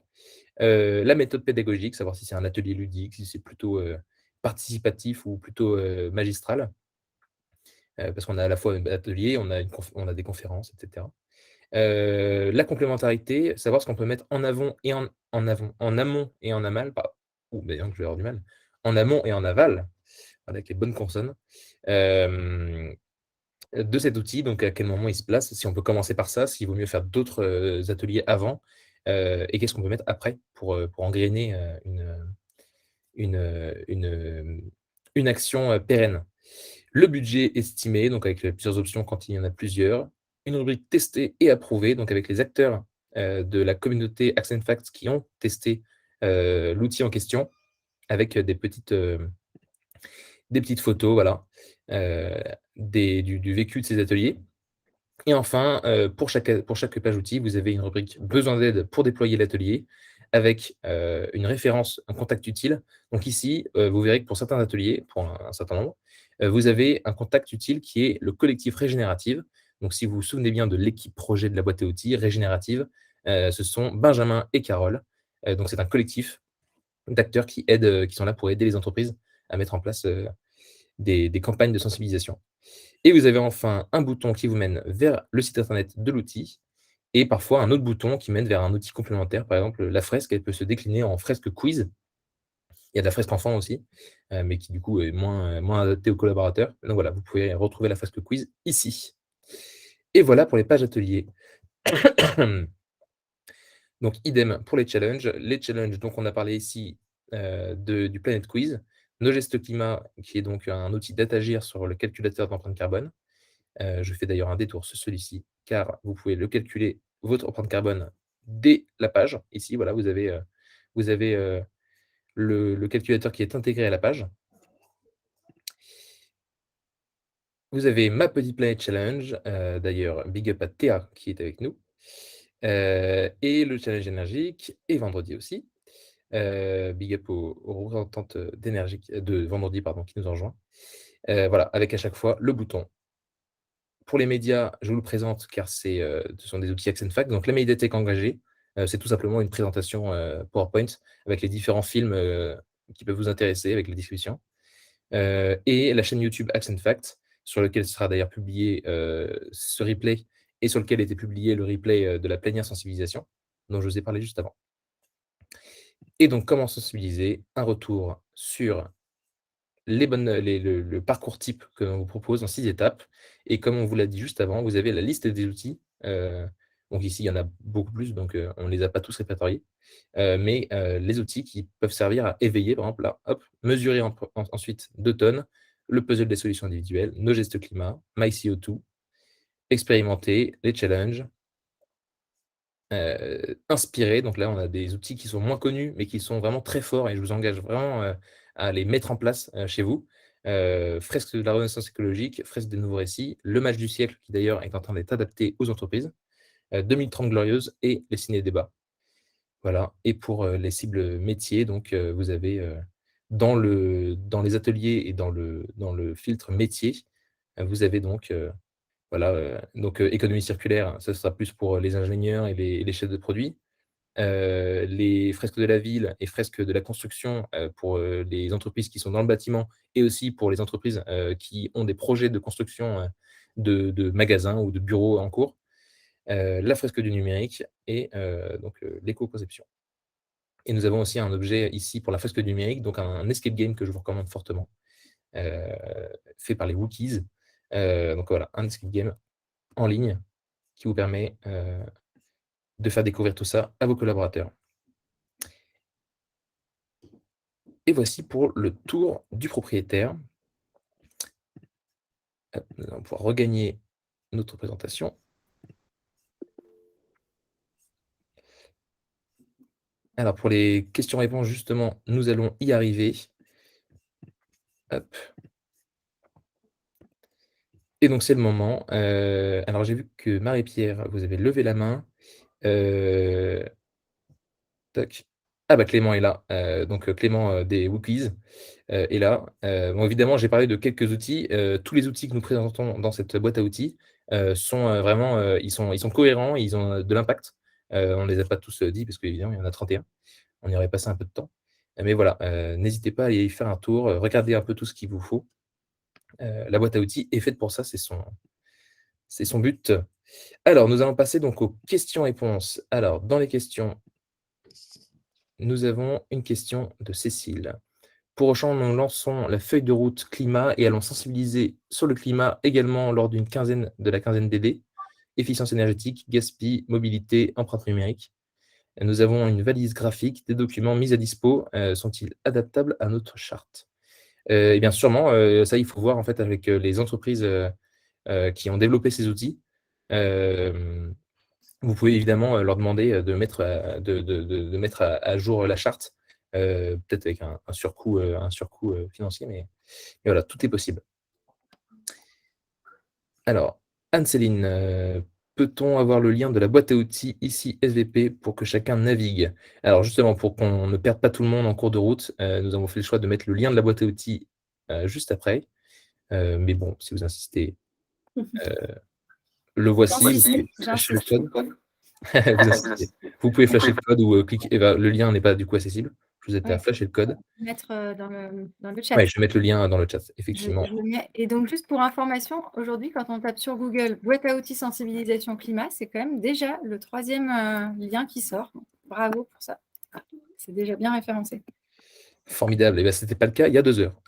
La méthode pédagogique, savoir si c'est un atelier ludique, si c'est plutôt, participatif ou plutôt, magistral. Parce qu'on a à la fois un atelier, on a des conférences, et cetera. La complémentarité, savoir ce qu'on peut mettre en amont et en aval, d'ailleurs je vais avoir du mal. En amont et en aval, avec les bonnes consonnes, hem, de cet outil, donc à quel moment il se place, si on peut commencer par ça, s'il vaut mieux faire d'autres, ateliers avant, et qu'est-ce qu'on peut mettre après pour engrainer, une action, pérenne. Le budget estimé, donc avec, plusieurs options quand il y en a plusieurs. Une rubrique testée et approuvée, donc avec les acteurs, de la communauté Accent Facts qui ont testé, l'outil en question avec, des petites photos, voilà, heu, du vécu de ces ateliers. Et enfin, pour chaque page outil, vous avez une rubrique «Besoin d'aide pour déployer l'atelier» avec, une référence, un contact utile. Donc ici, vous verrez que pour certains ateliers, pour un certain nombre, vous avez un contact utile qui est le collectif Régénérative. Donc si vous vous souvenez bien de l'équipe projet de la boîte à outils Régénérative, ce sont Benjamin et Carole. Donc c'est un collectif d'acteurs qui sont là pour aider les entreprises à mettre en place, des campagnes de sensibilisation. Et vous avez enfin un bouton qui vous mène vers le site internet de l'outil et parfois un autre bouton qui mène vers un outil complémentaire. Par exemple, la fresque, elle peut se décliner en fresque quiz. Il y a de la fresque enfant aussi, mais qui du coup est moins adaptée aux collaborateurs. Donc voilà, vous pouvez retrouver la fresque quiz ici. Et voilà pour les pages ateliers. Donc idem pour les challenges. Les challenges, donc on a parlé ici, du Planet Quiz. Nos gestes climat, qui est donc un outil d'Atagir sur le calculateur d'empreinte carbone. Je fais d'ailleurs un détour sur celui-ci, car vous pouvez le calculer, votre empreinte carbone, dès la page. Ici, voilà, vous avez le calculateur qui est intégré à la page. Vous avez Ma Petite Planète Challenge, d'ailleurs big up à Théa qui est avec nous, et le challenge énergique et vendredi aussi. Big up aux représentantes d'énergie de vendredi, pardon, qui nous ont rejoints. Voilà, avec à chaque fois le bouton pour les médias, je vous le présente car ce sont des outils Action Fact. Donc la médiathèque engagée, c'est tout simplement une présentation PowerPoint avec les différents films qui peuvent vous intéresser, avec les discussions. Et la chaîne YouTube Action Fact, sur lequel sera d'ailleurs publié ce replay et sur lequel était publié le replay de la plénière sensibilisation, dont je vous ai parlé juste avant. Et donc, comment sensibiliser? Un retour sur le parcours type que l'on vous propose en 6 étapes. Et comme on vous l'a dit juste avant, vous avez la liste des outils. Donc ici, il y en a beaucoup plus, donc on ne les a pas tous répertoriés. Mais les outils qui peuvent servir à éveiller, par exemple, là, hop, mesurer ensuite 2 tonnes, le puzzle des solutions individuelles, nos gestes climat, MyCO2, expérimenter, les challenges, inspirer. Donc là, on a des outils qui sont moins connus, mais qui sont vraiment très forts et je vous engage vraiment à les mettre en place chez vous. Fresque de la Renaissance écologique, fresque des nouveaux récits, le match du siècle qui d'ailleurs est en train d'être adapté aux entreprises, 2030 glorieuse et les ciné-débats. Voilà. Et pour les cibles métiers, donc vous avez dans les ateliers et dans le filtre métier, vous avez donc voilà, donc économie circulaire, ça sera plus pour les ingénieurs et les chefs de produits. Les fresques de la ville et fresques de la construction pour les entreprises qui sont dans le bâtiment et aussi pour les entreprises qui ont des projets de construction de magasins ou de bureaux en cours. La fresque du numérique et donc l'éco-conception. Et nous avons aussi un objet ici pour la fresque du numérique, donc un escape game que je vous recommande fortement, fait par les Wookiees. Donc voilà, un escape game en ligne qui vous permet de faire découvrir tout ça à vos collaborateurs. Et voici pour le tour du propriétaire. Hop, nous allons pouvoir regagner notre présentation. Alors pour les questions-réponses, justement, nous allons y arriver. Hop. Et donc c'est le moment. Alors j'ai vu que Marie-Pierre, vous avez levé la main. Tac. Ah bah Clément est là. Donc Clément des Wookies est là. Bon évidemment, j'ai parlé de quelques outils. Tous les outils que nous présentons dans cette boîte à outils sont vraiment, ils sont cohérents, ils ont de l'impact. On ne les a pas tous dit parce qu'évidemment, il y en a 31. On y aurait passé un peu de temps. Mais voilà, n'hésitez pas à y faire un tour, regardez un peu tout ce qu'il vous faut. La boîte à outils est faite pour ça, c'est son but. Alors, nous allons passer donc aux questions-réponses. Alors, dans les questions, nous avons une question de Cécile. Pour Auchan, nous lançons la feuille de route climat et allons sensibiliser sur le climat également lors de la quinzaine DD, efficience énergétique, gaspille, mobilité, empreinte numérique. Nous avons une valise graphique, des documents mis à dispo. Sont-ils adaptables à notre charte? Eh bien sûrement, ça il faut voir en fait avec les entreprises qui ont développé ces outils. Vous pouvez évidemment leur demander de mettre à jour la charte, peut-être avec un surcoût financier, mais voilà, tout est possible. Alors, Anne-Céline, peut-on avoir le lien de la boîte à outils ici SVP pour que chacun navigue? Alors justement, pour qu'on ne perde pas tout le monde en cours de route, nous avons fait le choix de mettre le lien de la boîte à outils juste après. Mais bon, si vous insistez, le voici. Vous pouvez flasher le code. Vous insistez. Vous pouvez flasher le code ou cliquer. Le lien n'est pas du coup accessible. Je vous invite à flasher le code. Mettre dans le chat. Oui, je vais mettre le lien dans le chat, effectivement. Je le mets. Et donc, juste pour information, aujourd'hui, quand on tape sur Google boîte à outils sensibilisation climat, c'est quand même déjà le 3e lien qui sort. Bravo pour ça. C'est déjà bien référencé. Formidable. Et bien, ce n'était pas le cas il y a 2 heures.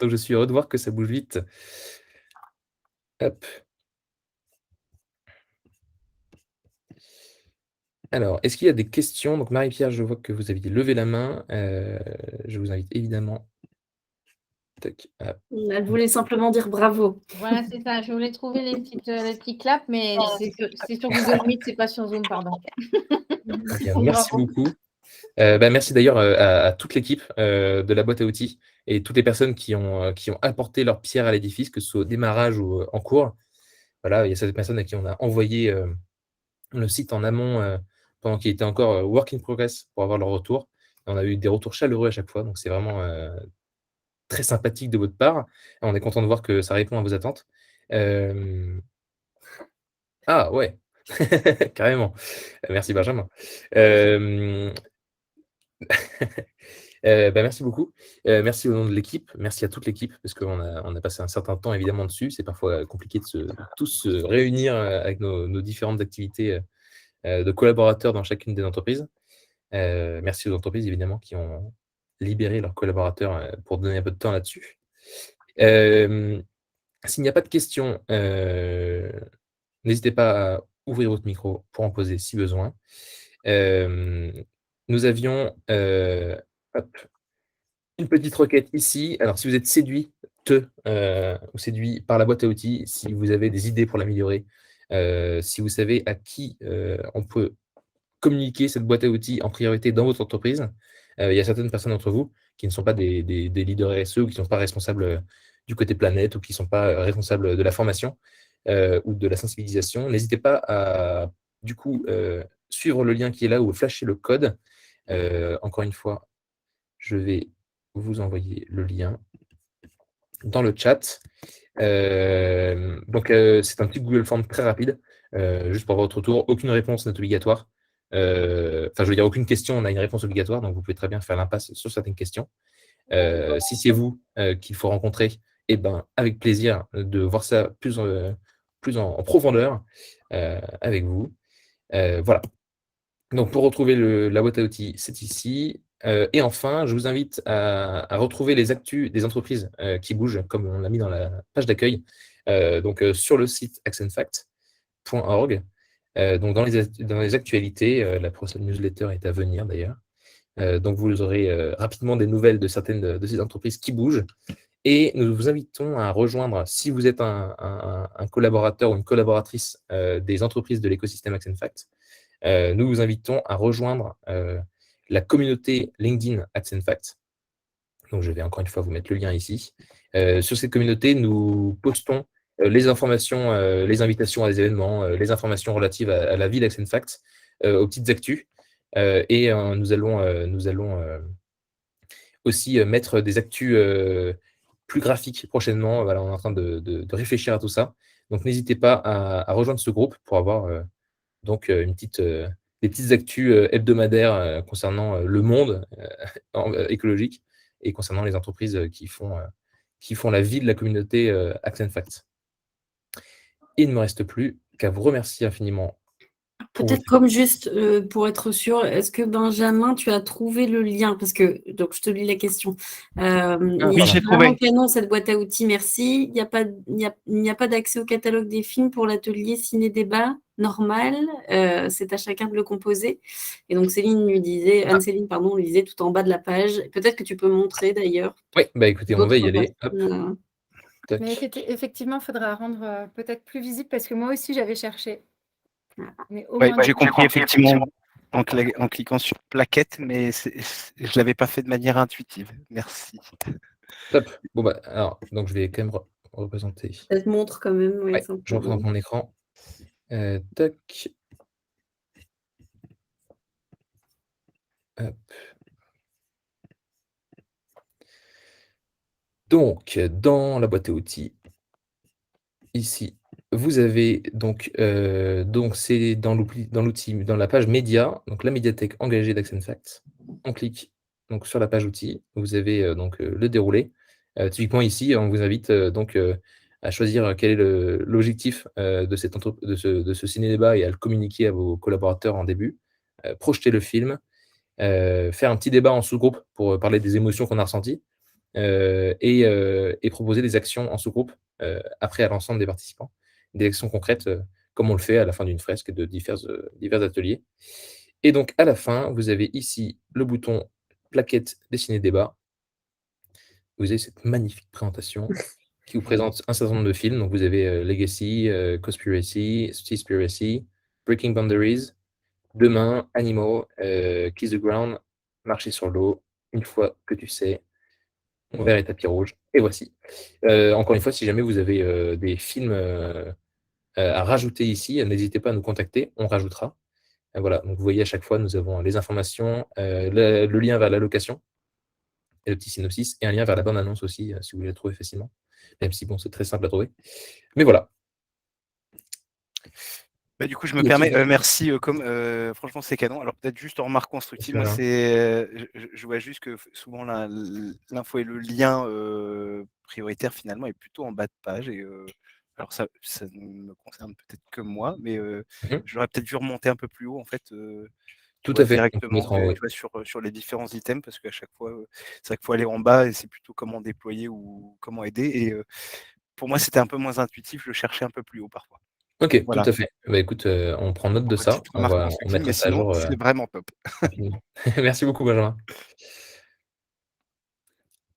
Donc, je suis heureux de voir que ça bouge vite. Hop. Alors, est-ce qu'il y a des questions? Donc, Marie-Pierre, je vois que vous aviez levé la main. Je vous invite évidemment. Tac. Elle voulait simplement dire bravo. Voilà, c'est ça. Je voulais trouver les petits claps, mais c'est sur Google Meet, c'est pas sur Zoom, pardon. Très bien, merci beaucoup. Merci d'ailleurs à toute l'équipe de la boîte à outils et toutes les personnes qui ont apporté leur pierre à l'édifice, que ce soit au démarrage ou en cours. Voilà, il y a certaines personnes à qui on a envoyé le site en amont pendant qu'il était encore work in progress pour avoir leur retour. Et on a eu des retours chaleureux à chaque fois, donc c'est vraiment très sympathique de votre part. Et on est content de voir que ça répond à vos attentes. Ah ouais, carrément. Merci Benjamin. Euh, merci beaucoup. Merci au nom de l'équipe. Merci à toute l'équipe parce qu'on a passé un certain temps évidemment dessus. C'est parfois compliqué de tous se réunir avec nos différentes activités de collaborateurs dans chacune des entreprises. Merci aux entreprises évidemment qui ont libéré leurs collaborateurs pour donner un peu de temps là-dessus. S'il n'y a pas de questions, n'hésitez pas à ouvrir votre micro pour en poser si besoin. Nous avions une petite requête ici. Alors, si vous êtes séduit ou séduit par la boîte à outils, si vous avez des idées pour l'améliorer, si vous savez à qui on peut communiquer cette boîte à outils en priorité dans votre entreprise, il y a certaines personnes d'entre vous qui ne sont pas des leaders RSE ou qui ne sont pas responsables du côté planète ou qui ne sont pas responsables de la formation ou de la sensibilisation. N'hésitez pas à, du coup, suivre le lien qui est là ou flasher le code. Encore une fois, je vais vous envoyer le lien dans le chat. Donc, c'est un petit Google Form très rapide, juste pour votre retour. Aucune réponse n'est obligatoire. Enfin, je veux dire, aucune question n'a une réponse obligatoire, donc vous pouvez très bien faire l'impasse sur certaines questions. Si c'est vous qu'il faut rencontrer, eh ben, avec plaisir de voir ça plus en profondeur avec vous. Voilà. Donc, pour retrouver la boîte à outils, c'est ici. Et enfin, je vous invite à retrouver les actus des entreprises qui bougent, comme on l'a mis dans la page d'accueil, donc sur le site actionfact.org. Donc, dans les actualités, la prochaine newsletter est à venir d'ailleurs. Donc, vous aurez rapidement des nouvelles de certaines de ces entreprises qui bougent. Et nous vous invitons à rejoindre, si vous êtes un collaborateur ou une collaboratrice des entreprises de l'écosystème ActionFact, nous vous invitons à rejoindre la communauté LinkedIn ActionFact. Donc, je vais encore une fois vous mettre le lien ici. Sur cette communauté, nous postons les informations, les invitations à des événements, les informations relatives à la vie d'ActionFact, aux petites actus. Et nous allons aussi mettre des actus plus graphiques prochainement. Voilà, on est en train de réfléchir à tout ça. Donc, n'hésitez pas à rejoindre ce groupe pour avoir donc des petites actus hebdomadaires concernant le monde écologique et concernant les entreprises qui font la vie de la communauté ActionFact. Il ne me reste plus qu'à vous remercier infiniment. Peut-être comme juste pour être sûr, est-ce que Benjamin, tu as trouvé le lien? Parce que, donc je te lis la question. Oui, j'ai trouvé. Vraiment canon cette boîte à outils, merci. Il n'y a pas d'accès au catalogue des films pour l'atelier ciné-débat normal. C'est à chacun de le composer. Et donc Anne-Céline, lui disait tout en bas de la page. Peut-être que tu peux montrer d'ailleurs. Oui, écoutez, on va y aller. Hop. Mais effectivement, il faudra rendre peut-être plus visible parce que moi aussi, j'avais cherché. Oui, j'ai compris effectivement en cliquant sur plaquette, mais je ne l'avais pas fait de manière intuitive. Merci. Top. Bon, alors, donc je vais quand même représenter. Ça te montre quand même. Ouais, je représente mon écran. Tac. Hop. Donc, dans la boîte à outils, ici, vous avez donc c'est dans l'outil, dans la page média, donc la médiathèque engagée d'ActionFact. On clique donc sur la page outils, vous avez donc le déroulé. Typiquement ici, on vous invite donc à choisir quel est l'objectif de ce ciné-débat et à le communiquer à vos collaborateurs en début. Projeter le film, faire un petit débat en sous-groupe pour parler des émotions qu'on a ressenties et proposer des actions en sous-groupe après à l'ensemble des participants. Des actions concrètes comme on le fait à la fin d'une fresque de divers ateliers. Et donc, à la fin, vous avez ici le bouton plaquette dessiner débat. Vous avez cette magnifique présentation qui vous présente un certain nombre de films. Donc, vous avez Legacy, Conspiracy, Seaspiracy, Breaking Boundaries, Demain, Animal, Kiss the Ground, Marcher sur l'eau, Une fois que tu sais, Mon verre et tapis rouge. Et voici. Encore une fois, si jamais vous avez des films à rajouter ici, n'hésitez pas à nous contacter, on rajoutera. Voilà, donc vous voyez à chaque fois, nous avons les informations, le lien vers l'allocation et le petit synopsis, et un lien vers la bande-annonce aussi, si vous voulez la trouver facilement. Même si, bon, c'est très simple à trouver. Mais voilà. Du coup, je me permets, merci, franchement, c'est canon. Alors, peut-être juste en remarque constructive, moi, je vois juste que souvent l'info et le lien prioritaire, finalement, est plutôt en bas de page. Et alors, ça ne me concerne peut-être que moi, mais j'aurais peut-être dû remonter un peu plus haut, en fait, Tout à fait. directement, tu vois, sur les différents items, parce qu'à chaque fois, c'est vrai qu'il faut aller en bas et c'est plutôt comment déployer ou comment aider. Et pour moi, c'était un peu moins intuitif, je le cherchais un peu plus haut parfois. Ok, Voilà. Tout à fait. Écoute, on prend note de ça. On mettra ça à jour. C'est vraiment top. Rapidement. Merci beaucoup, Benjamin.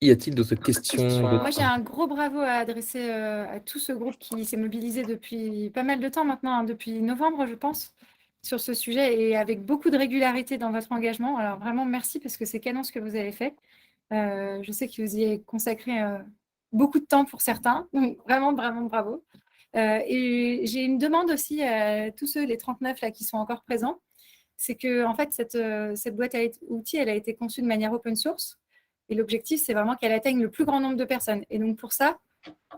Y a-t-il d'autres questions? Moi, j'ai un gros bravo à adresser à tout ce groupe qui s'est mobilisé depuis pas mal de temps maintenant, hein, depuis novembre, je pense, sur ce sujet et avec beaucoup de régularité dans votre engagement. Alors vraiment, merci parce que c'est canon ce que vous avez fait. Je sais que vous y avez consacré beaucoup de temps pour certains, donc vraiment, vraiment bravo. Et j'ai une demande aussi à tous ceux, les 39 là, qui sont encore présents. C'est que en fait, cette boîte à outils, elle a été conçue de manière open source. Et l'objectif, c'est vraiment qu'elle atteigne le plus grand nombre de personnes. Et donc, pour ça,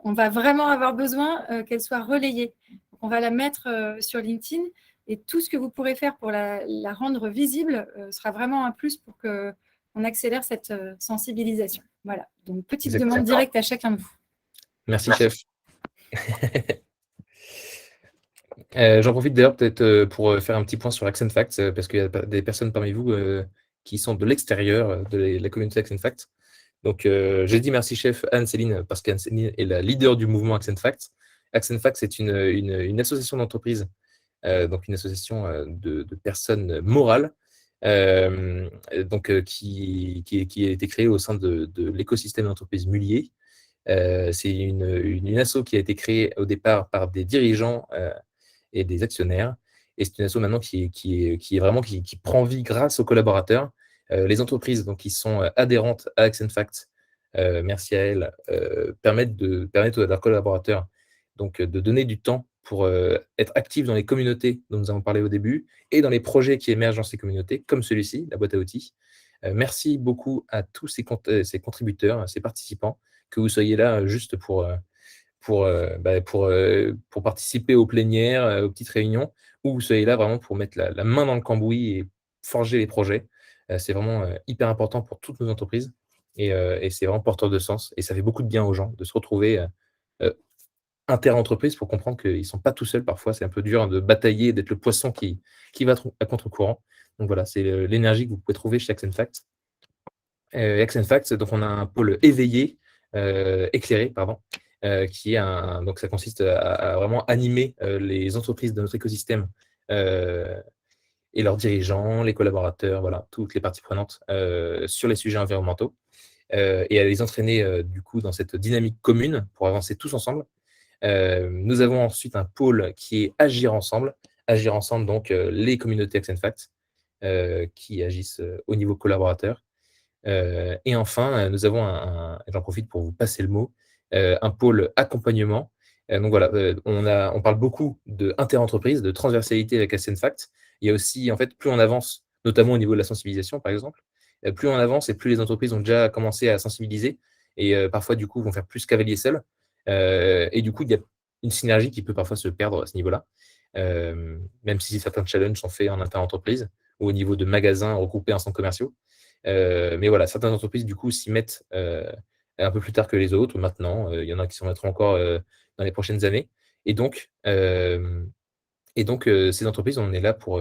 on va vraiment avoir besoin qu'elle soit relayée. On va la mettre sur LinkedIn et tout ce que vous pourrez faire pour la rendre visible sera vraiment un plus pour qu'on accélère cette sensibilisation. Voilà. Donc, petite demande directe à chacun de vous. Merci, chef. J'en profite d'ailleurs peut-être pour faire un petit point sur Accent Facts, parce qu'il y a des personnes parmi vous qui sont de l'extérieur de la communauté Accent Facts. Donc, j'ai dit merci, chef, à Anne-Céline, parce qu'Anne-Céline est la leader du mouvement Accent Facts. Accent Facts, c'est une association d'entreprise, donc une association de personnes morales, qui a été créée au sein de l'écosystème d'entreprise Mullier. C'est une asso qui a été créée au départ par des dirigeants et des actionnaires. Et c'est une asso maintenant qui prend vie grâce aux collaborateurs. Les entreprises donc, qui sont adhérentes à Accent Facts, merci à elles, permettent à leurs collaborateurs donc, de donner du temps pour être actifs dans les communautés dont nous avons parlé au début et dans les projets qui émergent dans ces communautés, comme celui-ci, la boîte à outils. Merci beaucoup à tous ces contributeurs, ces participants, que vous soyez là juste pour participer aux plénières, aux petites réunions, ou vous soyez là vraiment pour mettre la main dans le cambouis et forger les projets. C'est vraiment hyper important pour toutes nos entreprises et c'est vraiment porteur de sens. Et ça fait beaucoup de bien aux gens de se retrouver inter-entreprises pour comprendre qu'ils ne sont pas tout seuls. Parfois, c'est un peu dur de batailler, d'être le poisson qui va à contre-courant. Donc voilà, c'est l'énergie que vous pouvez trouver chez Accent Facts. Accent Facts, donc on a un pôle éclairé, pardon, qui est donc ça consiste à vraiment animer les entreprises de notre écosystème et leurs dirigeants, les collaborateurs, voilà, toutes les parties prenantes sur les sujets environnementaux et à les entraîner du coup dans cette dynamique commune pour avancer tous ensemble. Nous avons ensuite un pôle qui est Agir Ensemble. Agir Ensemble, donc les communautés Accent Facts qui agissent au niveau collaborateur. Et enfin, nous avons j'en profite pour vous passer le mot, un pôle accompagnement. Donc voilà, on parle beaucoup d'inter-entreprise, de transversalité avec Accent Facts. Il y a aussi, en fait, plus on avance, notamment au niveau de la sensibilisation, par exemple, plus on avance et plus les entreprises ont déjà commencé à sensibiliser et parfois, du coup, vont faire plus cavalier seul. Et du coup, il y a une synergie qui peut parfois se perdre à ce niveau-là, même si certains challenges sont faits en inter-entreprise ou au niveau de magasins regroupés en centres commerciaux. Mais voilà, certaines entreprises, du coup, s'y mettent un peu plus tard que les autres. Maintenant, il y en a qui s'en mettront encore dans les prochaines années. Et donc, ces entreprises, on est là pour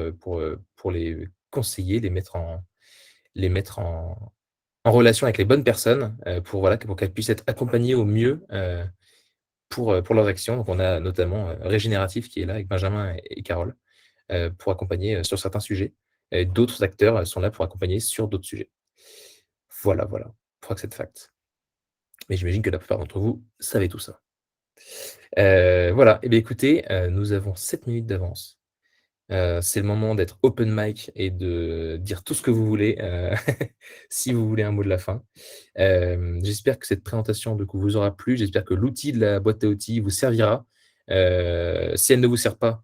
les conseiller, les mettre en relation avec les bonnes personnes pour qu'elles puissent être accompagnées au mieux pour leurs actions. Donc, on a notamment Régénératif qui est là avec Benjamin et Carole pour accompagner sur certains sujets. D'autres acteurs sont là pour accompagner sur d'autres sujets. Voilà, pour Accent Facts. Mais j'imagine que la plupart d'entre vous savez tout ça. Voilà, et bien écoutez, nous avons 7 minutes d'avance. C'est le moment d'être open mic et de dire tout ce que vous voulez, si vous voulez un mot de la fin. J'espère que cette présentation du coup, vous aura plu. J'espère que l'outil de la boîte à outils vous servira. Si elle ne vous sert pas,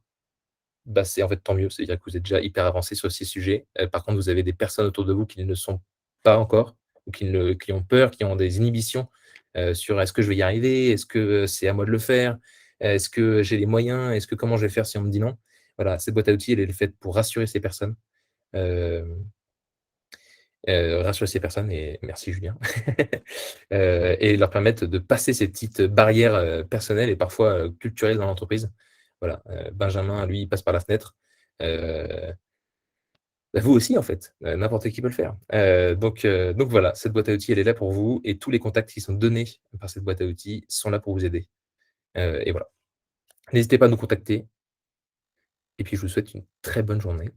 c'est en fait tant mieux. C'est-à-dire que vous êtes déjà hyper avancé sur ces sujets. Par contre, vous avez des personnes autour de vous qui ne le sont pas encore, ou qui ont peur, qui ont des inhibitions sur est-ce que je vais y arriver, est-ce que c'est à moi de le faire, est-ce que j'ai les moyens, comment je vais faire si on me dit non. Voilà, cette boîte à outils, elle est faite pour rassurer ces personnes. Rassurer ces personnes, et merci Julien, et leur permettre de passer ces petites barrières personnelles et parfois culturelles dans l'entreprise. Voilà, Benjamin, lui, il passe par la fenêtre. Vous aussi, en fait, n'importe qui peut le faire. Donc voilà, cette boîte à outils, elle est là pour vous, et tous les contacts qui sont donnés par cette boîte à outils sont là pour vous aider. Et voilà. N'hésitez pas à nous contacter, et puis je vous souhaite une très bonne journée.